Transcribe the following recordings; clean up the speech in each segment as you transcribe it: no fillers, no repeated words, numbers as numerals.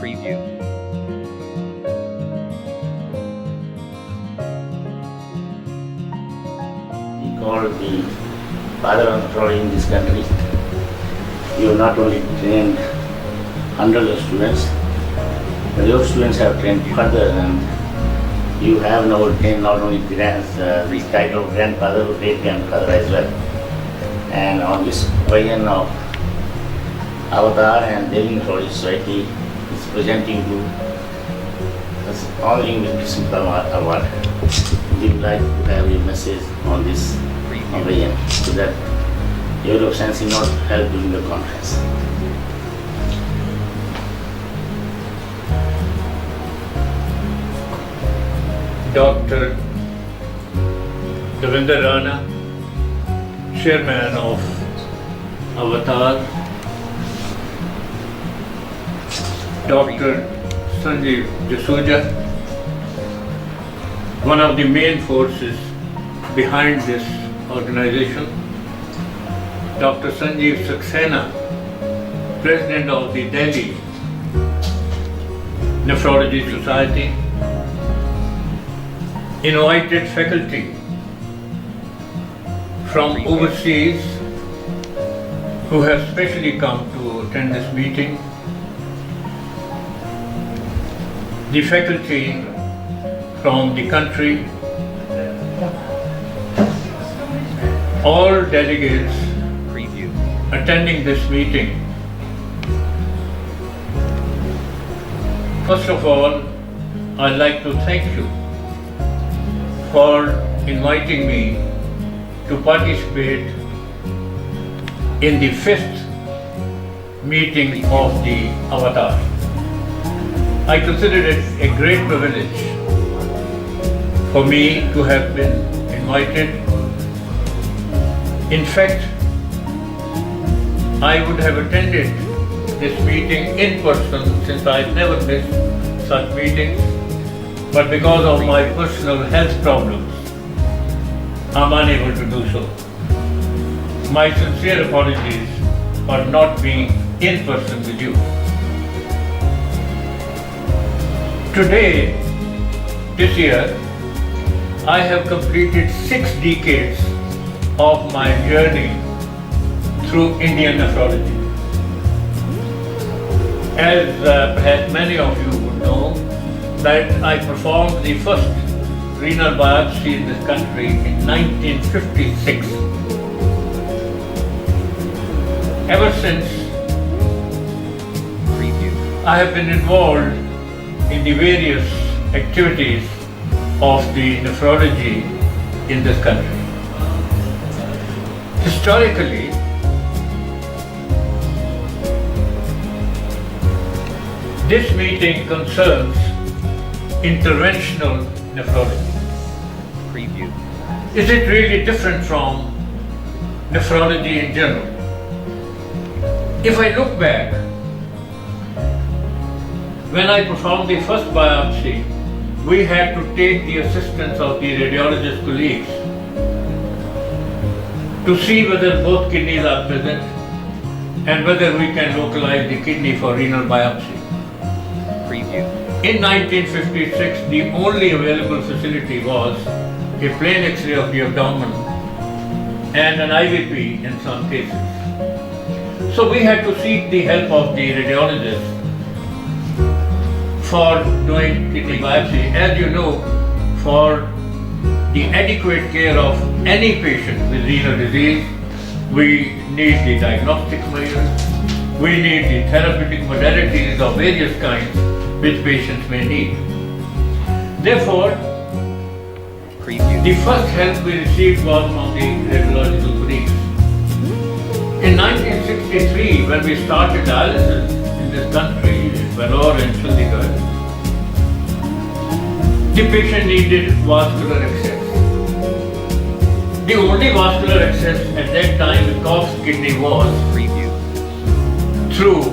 Preview. He called the Father of Nephrology in this country. You have not only trained hundreds of students, but your students have trained further, and you have now trained not only the title of grandfather, but great grandfather as well. And on this occasion of Avatar and Daily Nephrology Society is presenting you this honoring with Bhishma Pitamah Award. We would like to have a message on this occasion so that your absence will not help during the conference. Dr. Devinder Rana, Chairman of Avatar, Dr. Sanjeev D'Souza, one of the main forces behind this organization, Dr. Sanjeev Saxena, President of the Delhi Nephrology Society, invited faculty from overseas who have specially come to attend this meeting, the faculty from the country, all delegates attending this meeting. First of all, I'd like to thank you for inviting me to participate in the 5th meeting of the Avatar. I consider it a great privilege for me to have been invited. In fact, I would have attended this meeting in person since I never missed such meetings, but because of my personal health problems, I'm unable to do so. My sincere apologies for not being in person with you. Today, this year, I have completed 6 decades of my journey through Indian nephrology. As perhaps many of you would know, that I performed the first renal biopsy in this country in 1956. Ever since, I have been involved in the various activities of the nephrology in this country. Historically, this meeting concerns interventional nephrology. Preview. Is it really different from nephrology in general? If I look back, when I performed the first biopsy, we had to take the assistance of the radiologist colleagues to see whether both kidneys are present and whether we can localize the kidney for renal biopsy. Preview. In 1956, the only available facility was a plain X-ray of the abdomen and an IVP in some cases. So we had to seek the help of the radiologist for doing kidney biopsy. As you know, for the adequate care of any patient with renal disease, we need the diagnostic measures, we need the therapeutic modalities of various kinds which patients may need. Therefore, the first help we received was from the radiological colleagues. In 1963, when we started dialysis in this country, in Bangalore and Chandigarh, the patient needed vascular access. The only vascular access at that time with Cox's kidney was through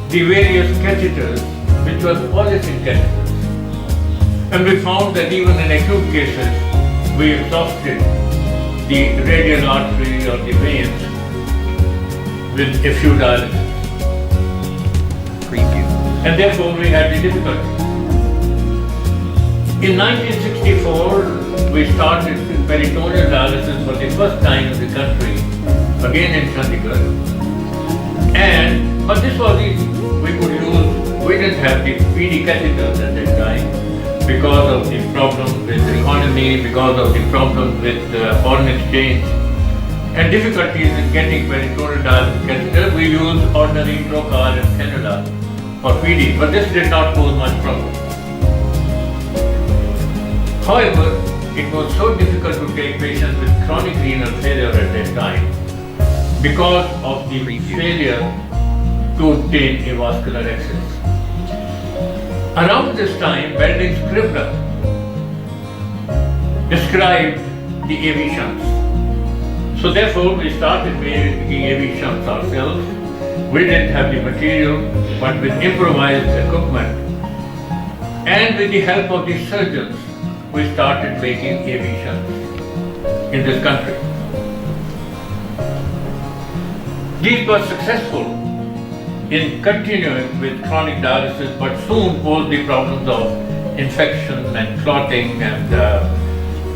the various catheters, which were polyethylene catheters. And we found that even in acute cases, we exhausted the radial artery or the veins with a few dialysis. and therefore we had the difficulty. In 1964, we started peritoneal dialysis for the first time in the country, again in Chandigarh. But this was easy. We didn't have the PD catheters at that time because of the problem with economy, because of the problem with foreign exchange, and difficulties in getting peritoneal dialysis catheter. We used ordinary trocar and cannula for PD, but this did not pose much problem. However, it was so difficult to take patients with chronic renal failure at that time because of the failure to obtain a vascular access. Around this time, Belding Scribner described the AV shunts. So therefore, we started making AV shunts ourselves. We didn't have the material, but with improvised equipment and with the help of the surgeons, we started making AV shunts in this country. These were successful in continuing with chronic dialysis, but soon posed the problems of infection and clotting and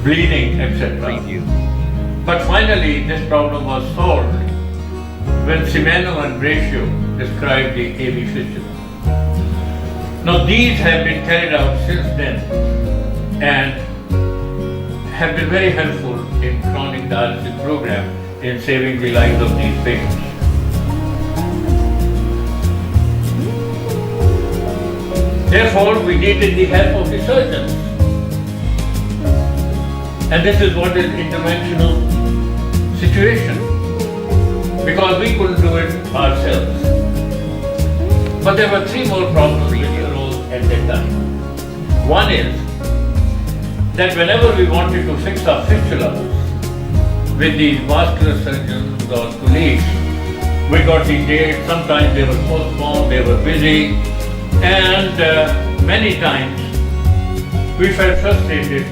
bleeding, etc. But finally, this problem was solved when Simeno and Braccio described the AV fistula. Now, these have been carried out since then and have been very helpful in chronic dialysis program in saving the lives of these patients. Therefore, we needed the help of the surgeons. And this is what is interventional situation, because we couldn't do it ourselves. But there were three more problems which arose at that time. One is that whenever we wanted to fix our fistulas with these vascular surgeons or colleagues, we got the date, sometimes they were postponed, they were busy, and many times we felt frustrated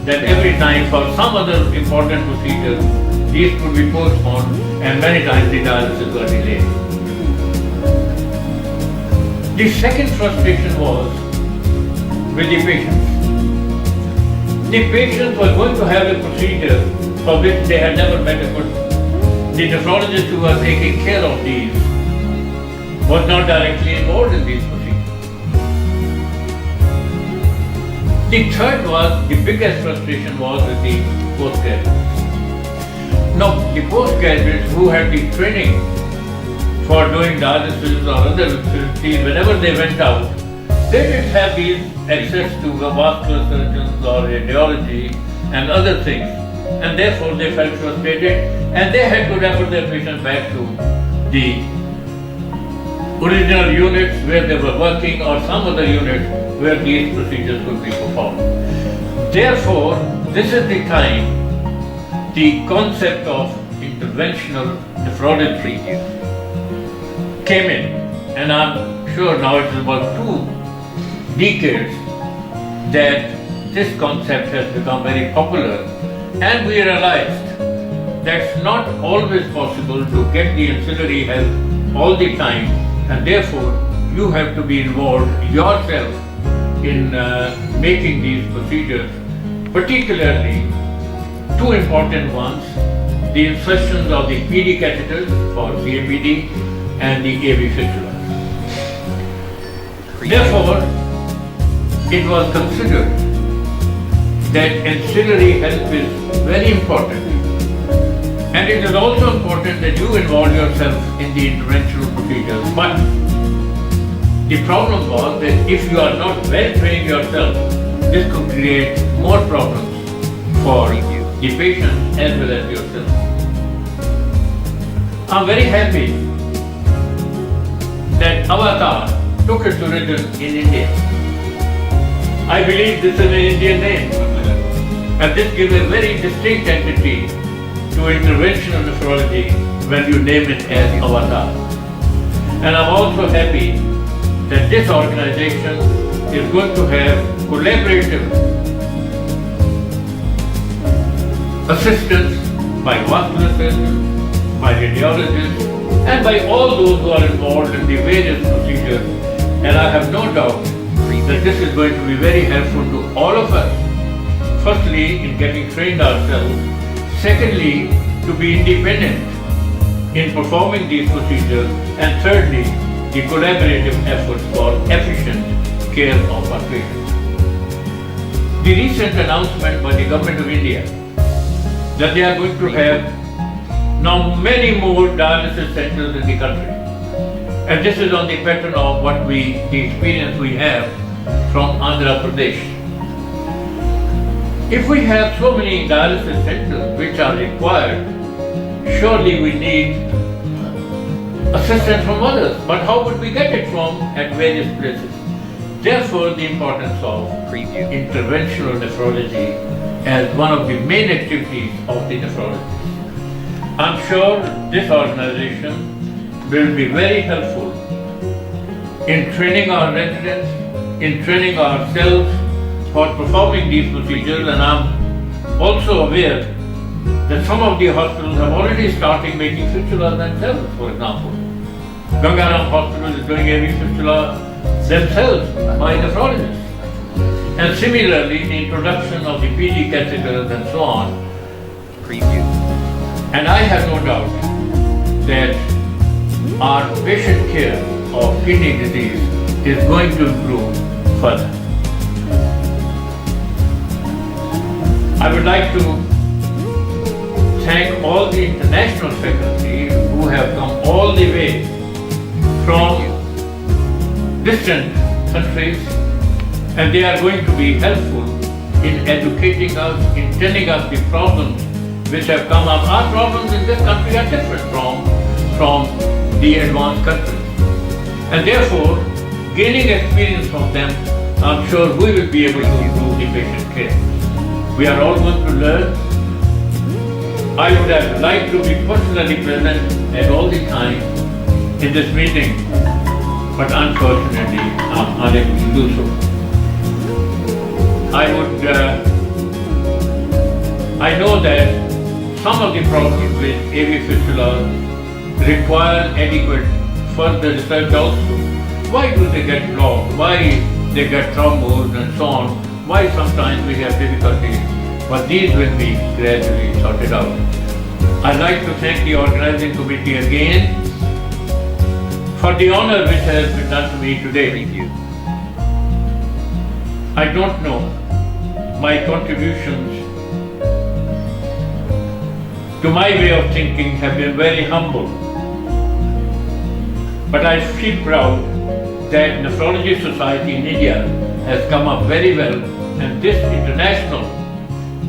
that every time for some other important procedure, these could be postponed, and many times the dialysis were delayed. The second frustration was with the patients. The patients were going to have a procedure for which they had never met a person. The nephrologist who was taking care of these was not directly involved in these procedures. The third was, the biggest frustration was with the postgraduates. Now, the postgraduates who had the training for doing dialysis or other facilities, whenever they went out, they didn't have these access to the vascular surgeons or radiology and other things, and therefore they felt frustrated and they had to refer their patients back to the original units where they were working or some other units where these procedures could be performed. Therefore, this is the time the concept of interventional nephrology came in, and I'm sure now it is about 2 decades that this concept has become very popular, and we realized that it's not always possible to get the ancillary help all the time, and therefore you have to be involved yourself in making these procedures, particularly 2 important ones, the insertions of the PD catheters for CAPD and the AV fistulas. Therefore, it was considered that ancillary help is very important, and it is also important that you involve yourself in the interventional procedures. But the problem was that if you are not well trained yourself, this could create more problems for the patient as well as yourself. I'm very happy that Avatar took its origin in India. I believe this is an Indian name, and this gives a very distinct entity to interventional nephrology when you name it as Avatar. And I'm also happy that this organization is going to have collaborative assistance by vascular surgeons, by radiologists, and by all those who are involved in the various procedures and I have no doubt that this is going to be very helpful to all of us. Firstly, in getting trained ourselves. Secondly, to be independent in performing these procedures. And thirdly, the collaborative efforts for efficient care of our patients. The recent announcement by the Government of India that they are going to have now many more dialysis centers in the country. And this is on the pattern of the experience we have from Andhra Pradesh. If we have so many dialysis centers which are required, surely we need assistance from others. But how would we get it from at various places? Therefore, the importance of interventional nephrology as one of the main activities of the nephrologist. I'm sure this organization will be very helpful in training our residents, in training ourselves for performing these procedures, and I'm also aware that some of the hospitals have already started making fistulas themselves, for example. Gangaram Hospital is doing every fistula themselves by nephrologists. And similarly, the introduction of the PD catheters and so on. And I have no doubt that our patient care of kidney disease is going to improve further. I would like to thank all the international faculty who have come all the way from distant countries, and they are going to be helpful in educating us, in telling us the problems which have come up. Our problems in this country are different from the advanced countries. And therefore, gaining experience from them, I'm sure we will be able to improve the patient care. We are all going to learn. I would have liked to be personally present at all the time in this meeting, but unfortunately, I'm unable to do so. I know that some of the problems with AV fistula require adequate further research also. Why do they get blocked? Why they get thrombosed and so on? Why sometimes we have difficulties? But these will be gradually sorted out. I'd like to thank the organizing committee again for the honor which has been done to me today. I don't know my contributions to my way of thinking have been very humble. But I feel proud that Nephrology Society in India has come up very well, and this interventional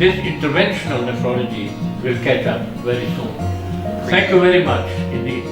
nephrology will catch up very soon. Thank you very much indeed.